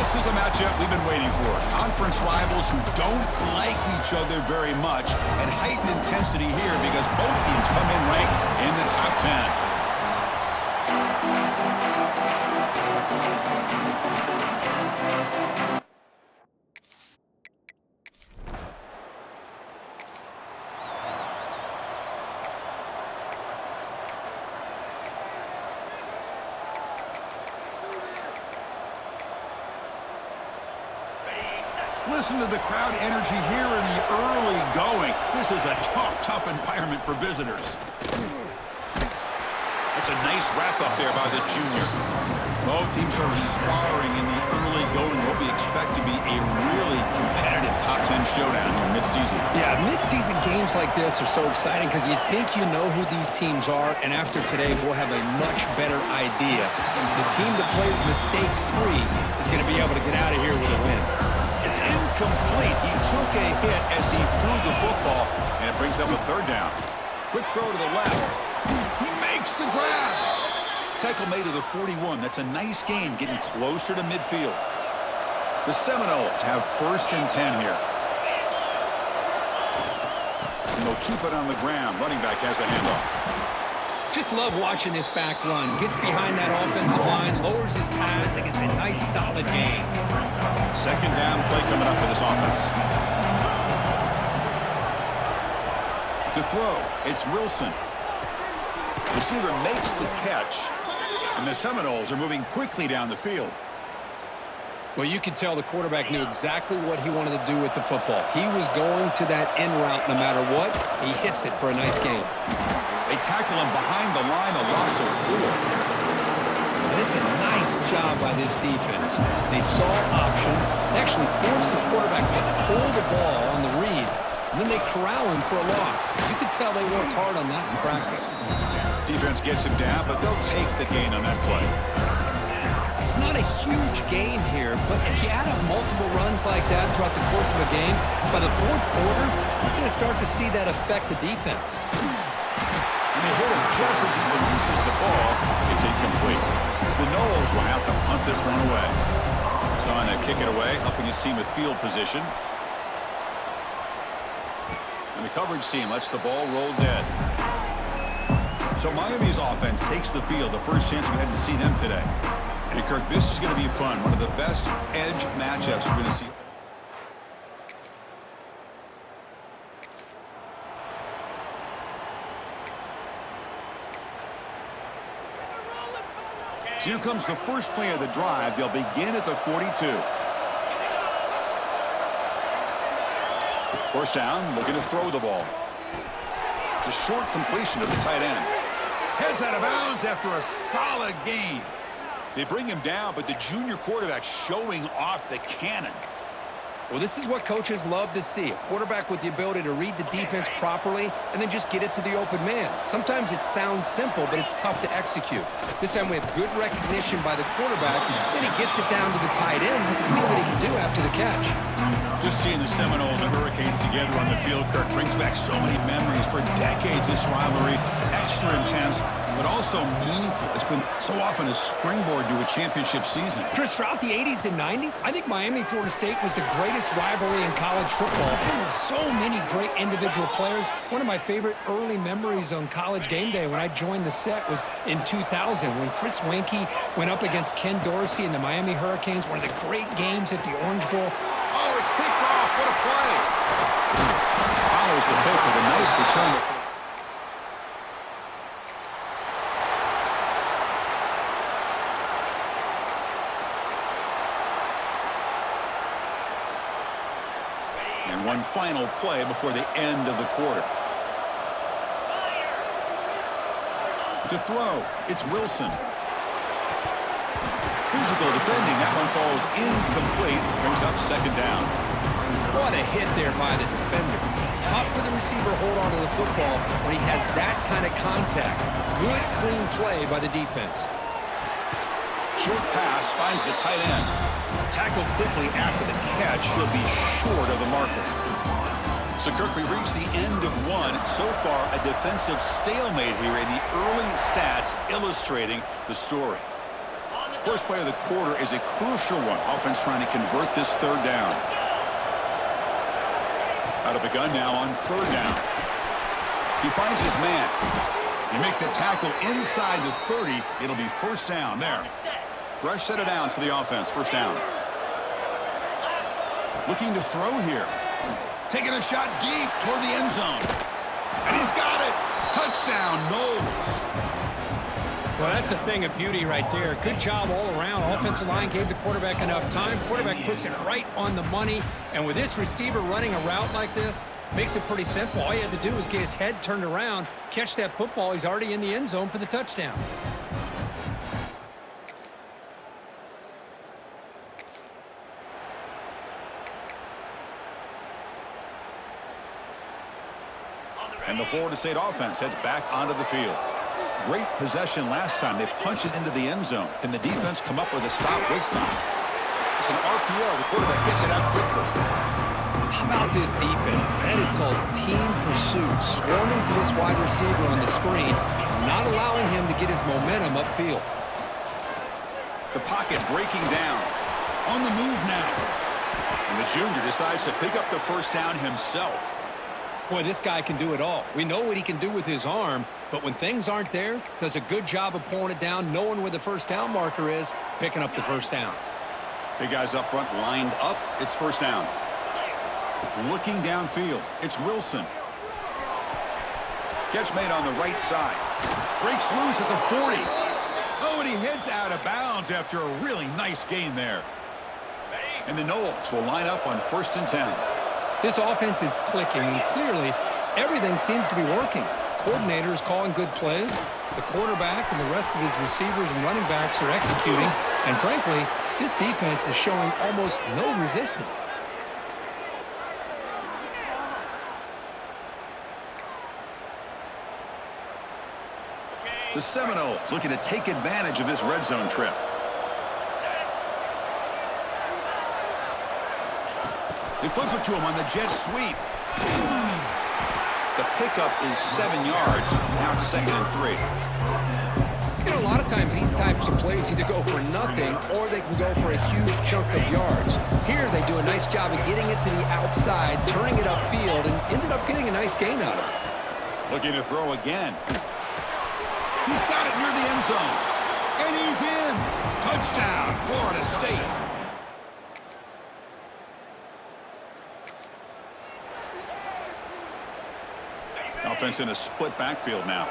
This is a matchup we've been waiting for. Conference rivals who don't like each other very much, and heightened intensity here because both teams come in ranked in the top 10. Listen to the crowd energy here in the early going. This is a tough environment for visitors. It's a nice wrap-up there by the junior. Both teams are sparring in the early going. What we expect to be a really competitive top 10 showdown here mid-season. Yeah, mid-season games like this are so exciting because you think you know who these teams are, and after today, we'll have a much better idea. The team that plays mistake-free is going to be able to get out of here with a win. It's incomplete. He took a hit as he threw the football, and it brings up a third down. Quick throw to the left. He makes the grab. Tackle made to the 41. That's a nice gain, getting closer to midfield. The Seminoles have 1st and 10 here. And they'll keep it on the ground. Running back has the handoff. Just love watching this back run. Gets behind that offensive line, lowers his pads, and gets a nice solid gain. 2nd down play coming up for this offense. To throw, it's Wilson. Receiver makes the catch, and the Seminoles are moving quickly down the field. Well, you could tell the quarterback knew exactly what he wanted to do with the football. He was going to that in route no matter what. He hits it for a nice gain. They tackle him behind the line, a loss of 4. This is a nice job by this defense. They saw option. They actually forced the quarterback to pull the ball on the read, and then they corral him for a loss. You could tell they worked hard on that in practice. Defense gets him down, but they'll take the gain on that play. It's not a huge gain here, but if you add up multiple runs like that throughout the course of a game, by the 4th quarter, you're going to start to see that affect the defense. And they hit him just as he releases the ball. It's incomplete. The Noles will have to punt this one away. So on to kick it away, helping his team with field position. And the coverage team lets the ball roll dead. So Miami's offense takes the field, the first chance we had to see them today. And Kirk, this is going to be fun. One of the best edge matchups we're going to see. So here comes the first play of the drive. They'll begin at the 42. 1st down, looking to throw the ball. It's a short completion of the tight end. Heads out of bounds after a solid gain. They bring him down, but the junior quarterback showing off the cannon. Well, this is what coaches love to see. A quarterback with the ability to read the defense properly and then just get it to the open man. Sometimes it sounds simple, but it's tough to execute. This time we have good recognition by the quarterback. Then he gets it down to the tight end. You can see what he can do after the catch. Just seeing the Seminoles and Hurricanes together on the field, Kirk, brings back so many memories. For decades, this rivalry, extra intense, but also meaningful. It's been so often a springboard to a championship season. Chris, throughout the 80s and 90s, I think Miami-Florida State was the greatest rivalry in college football. So many great individual players. One of my favorite early memories on College Game Day when I joined the set was in 2000 when Chris Weinke went up against Ken Dorsey and the Miami Hurricanes. One of the great games at the Orange Bowl. Oh, it's picked off. What a play. Follows the pick with a nice return. And one final play before the end of the quarter. To throw, it's Wilson. Physical defending, that one falls incomplete, brings up 2nd down. What a hit there by the defender. Tough for the receiver to hold on to the football when he has that kind of contact. Good, clean play by the defense. Short pass finds the tight end. Tackled quickly after the catch. He'll be short of the marker. So, Kirk, we reach the end of one. So far, a defensive stalemate here in the early stats illustrating the story. First play of the quarter is a crucial one. Offense trying to convert this 3rd down. Out of the gun now on 3rd down. He finds his man. You make the tackle inside the 30. It'll be 1st down there. Fresh set of downs for the offense. 1st down. Looking to throw here. Taking a shot deep toward the end zone. And he's got it. Touchdown, Noles. Well, that's a thing of beauty right there. Good job all around. Offensive line gave the quarterback enough time. Quarterback puts it right on the money. And with this receiver running a route like this, makes it pretty simple. All you had to do was get his head turned around, catch that football. He's already in the end zone for the touchdown. And the Florida State offense heads back onto the field. Great possession last time. They punched it into the end zone. Can the defense come up with a stop this time? It's an RPO. The quarterback gets it out quickly. How about this defense? That is called team pursuit. Swarming to this wide receiver on the screen, not allowing him to get his momentum upfield. The pocket breaking down. On the move now. And the junior decides to pick up the first down himself. Boy, this guy can do it all. We know what he can do with his arm, but when things aren't there, does a good job of pulling it down, knowing where the first down marker is, picking up the first down. Big guys up front lined up. It's first down. Looking downfield. It's Wilson. Catch made on the right side. Breaks loose at the 40. Oh, and he heads out of bounds after a really nice gain there. And the Noles will line up on 1st and 10. This offense is clicking, and clearly everything seems to be working. The coordinator is calling good plays. The quarterback and the rest of his receivers and running backs are executing. And frankly, this defense is showing almost no resistance. The Seminoles looking to take advantage of this red zone trip. They flip it to him on the jet sweep. The pickup is 7 yards. Now it's 2nd and 3. You know, a lot of times these types of plays either go for nothing or they can go for a huge chunk of yards. Here they do a nice job of getting it to the outside, turning it upfield, and ended up getting a nice gain out of it. Looking to throw again. He's got it near the end zone. And he's in. Touchdown, Florida State. Offense in a split backfield now.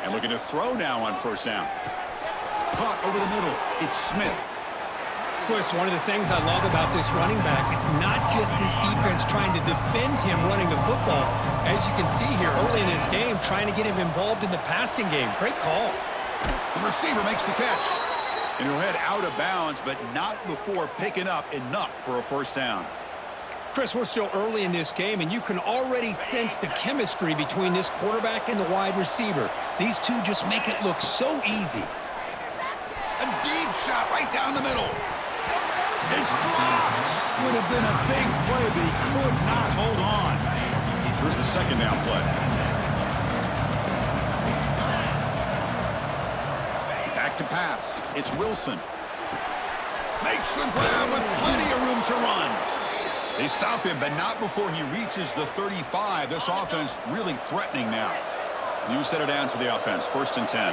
And looking to throw now on 1st down. Caught over the middle. It's Smith. Boy, it's one of the things I love about this running back. It's not just this defense trying to defend him running the football. As you can see here early in his game, trying to get him involved in the passing game. Great call. The receiver makes the catch. And he'll head out of bounds, but not before picking up enough for a 1st down. Chris, we're still early in this game, and you can already sense the chemistry between this quarterback and the wide receiver. These two just make it look so easy. A deep shot right down the middle. It's dropped. Would have been a big play, but he could not hold on. Here's the 2nd down play. Back to pass. It's Wilson. Makes the grab with plenty of room to run. They stop him, but not before he reaches the 35. This offense really threatening now. New set of downs for the offense. 1st and 10.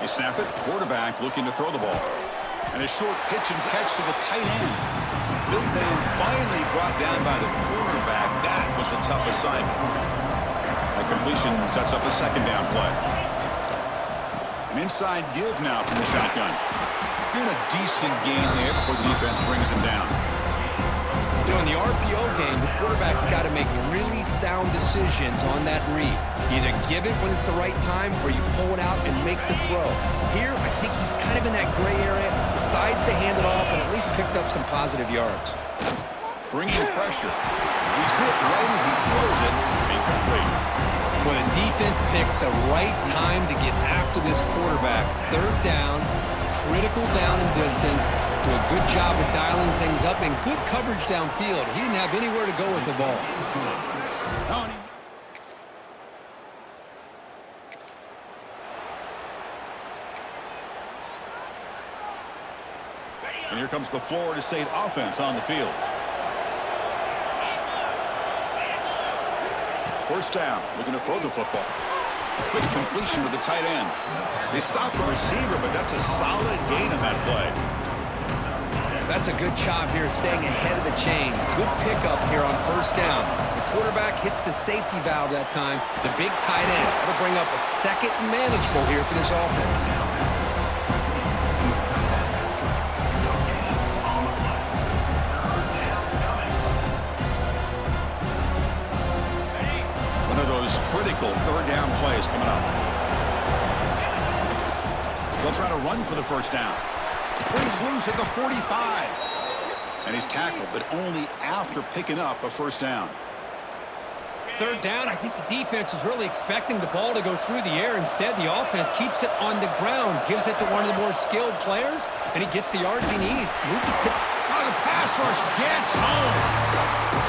They snap it. Quarterback looking to throw the ball. And a short pitch and catch to the tight end. Big man finally brought down by the cornerback. That was a tough assignment. A completion sets up a 2nd down play. An inside give now from the shotgun. Doing a decent gain there before the defense brings him down. You know, in the RPO game, the quarterback's got to make really sound decisions on that read. Either give it when it's the right time or you pull it out and make the throw. Here, I think he's kind of in that gray area, decides to hand it off and at least picked up some positive yards. Bringing pressure. He's hit right as he throws it. Incomplete. Well, the defense picks the right time to get after this quarterback. 3rd down. Critical down and distance, do a good job of dialing things up, and good coverage downfield. He didn't have anywhere to go with the ball. And here comes the Florida State offense on the field. 1st down, looking to throw the football. Quick completion to the tight end. They stop the receiver, but that's a solid gain on that play. That's a good job here staying ahead of the chains. Good pickup here on 1st down. The quarterback hits the safety valve that time, the big tight end. That'll bring up a second and manageable here for this offense. One of those critical third down plays coming up. They'll try to run for the first down. Breaks loose at the 45. And he's tackled, but only after picking up a first down. Third down, I think the defense is really expecting the ball to go through the air. Instead, the offense keeps it on the ground, gives it to one of the more skilled players, and he gets the yards he needs. Move the stick. Oh, the pass rush gets home.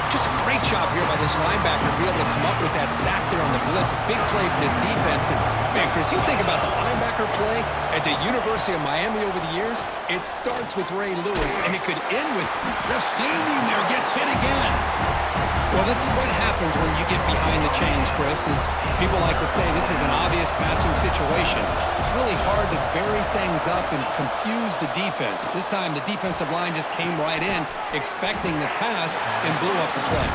Just a great job here by this linebacker to be able to come up with that sack there on the blitz. A big play for this defense. And, man, Chris, you think about the linebacker play at the University of Miami over the years, it starts with Ray Lewis, and it could end with Just standing there, gets hit again. Well, this is what happens when you get behind the chains, Chris, is people like to say this is an obvious passing situation. It's really hard to vary things up and confuse the defense. This time, the defensive line just came right in, expecting the pass, and blew up the play.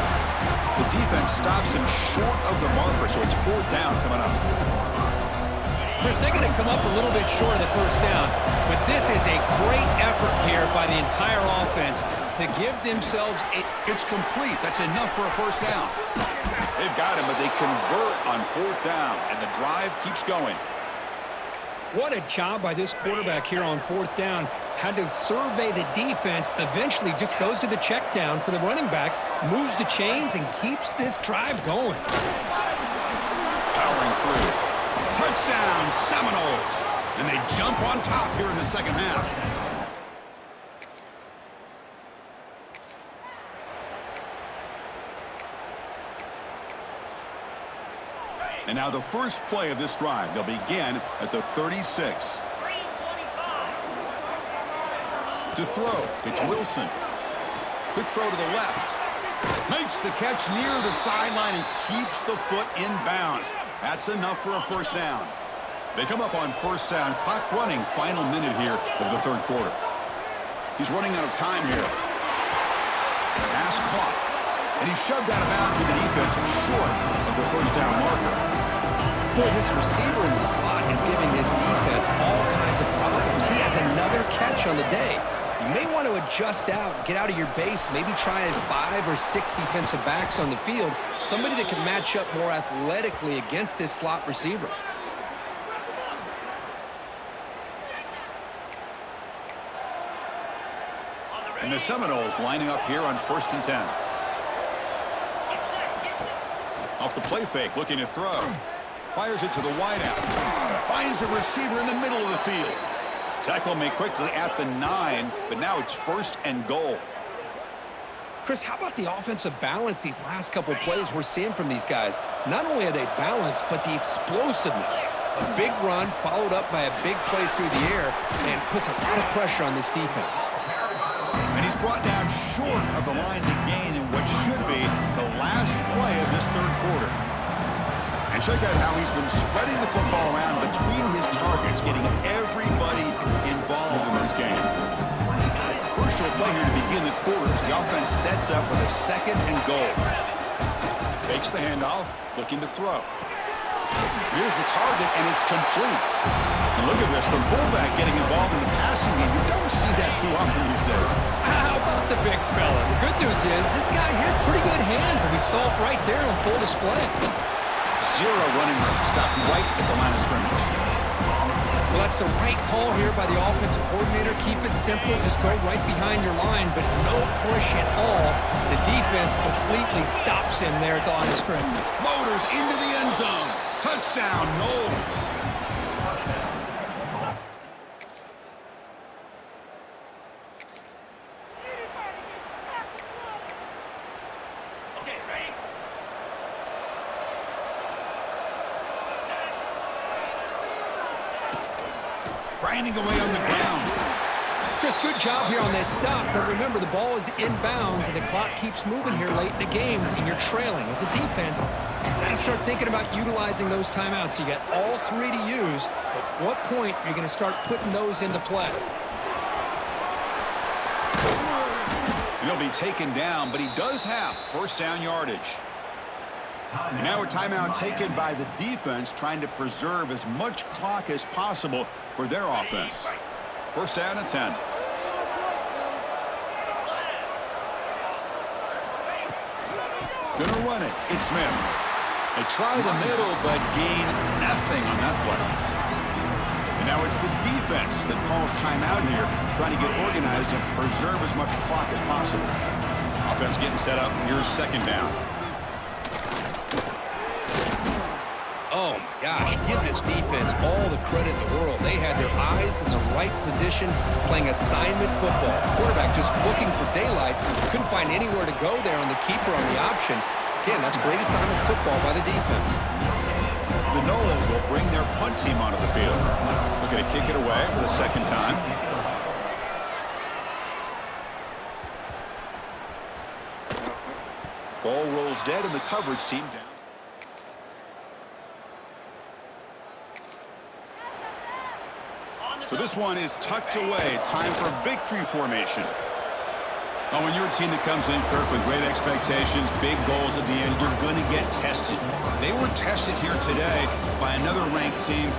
The defense stops him short of the marker, so it's fourth down coming up. Chris, they're going to come up a little bit short of the first down, but this is a great effort here by the entire offense to give themselves a... It's complete. That's enough for a first down. They've got him, but they convert on fourth down, and the drive keeps going. What a job by this quarterback here on fourth down. Had to survey the defense, eventually just goes to the check down for the running back, moves the chains, and keeps this drive going. Powering through. Touchdown, Seminoles. And they jump on top here in the second half. And now the first play of this drive. They'll begin at the 36. To throw, it's Wilson. Quick throw to the left. Makes the catch near the sideline and keeps the foot in bounds. That's enough for a first down. They come up on first down. Clock running, final minute here of the third quarter. He's running out of time here. Pass clock. And he's shoved out of bounds with the defense short of the first down marker. Boy, this receiver in the slot is giving this defense all kinds of problems. He has another catch on the day. You may want to adjust out, get out of your base, maybe try 5 or 6 defensive backs on the field, somebody that can match up more athletically against this slot receiver. And the Seminoles lining up here on 1st and 10. Off the play fake, looking to throw. Fires it to the wideout. Finds a receiver in the middle of the field. Tackle made quickly at the 9, but now it's 1st and goal. Chris, how about the offensive balance these last couple plays we're seeing from these guys? Not only are they balanced, but the explosiveness. A big run followed up by a big play through the air and puts a lot of pressure on this defense. And he's brought down short of the line to gain in what should be the last play of this third quarter. And check out how he's been spreading the football around between his targets, getting everybody involved in this game. Crucial play here to begin the quarter as the offense sets up with a 2nd and goal. Fakes the handoff, looking to throw. Here's the target, and it's complete. And look at this, the fullback getting involved in the passing game. You don't see that too often these days. How about the big fella? The good news is this guy has pretty good hands, and we saw it right there on full display. 0 running room, stopped right at the line of scrimmage. Well, that's the right call here by the offensive coordinator. Keep it simple, just go right behind your line, but no push at all. The defense completely stops him there at the line of scrimmage. Motors into the end zone. Touchdown, Knowles. Grinding away on the ground. Chris, good job here on that stop, but remember, the ball is inbounds, and the clock keeps moving here late in the game, and you're trailing. As a defense, you got to start thinking about utilizing those timeouts. You got all 3 to use. At what point are you going to start putting those into play? And he'll be taken down, but he does have first down yardage. And now a timeout taken by the defense, trying to preserve as much clock as possible for their offense. First down and 10. Gonna run it. It's Smith. They try the middle, but gain nothing on that play. And now it's the defense that calls timeout here, trying to get organized and preserve as much clock as possible. Offense getting set up. Here's second down. Oh, my gosh. Give this defense all the credit in the world. They had their eyes in the right position, playing assignment football. Quarterback just looking for daylight. Couldn't find anywhere to go there on the keeper on the option. Again, that's great assignment football by the defense. The Noles will bring their punt team onto the field. Looking to kick it away for the second time. Ball rolls dead and the coverage team down. So this one is tucked away. Time for victory formation. Well, when you're a team that comes in, Kirk, with great expectations, big goals at the end, you're going to get tested. They were tested here today by another ranked team.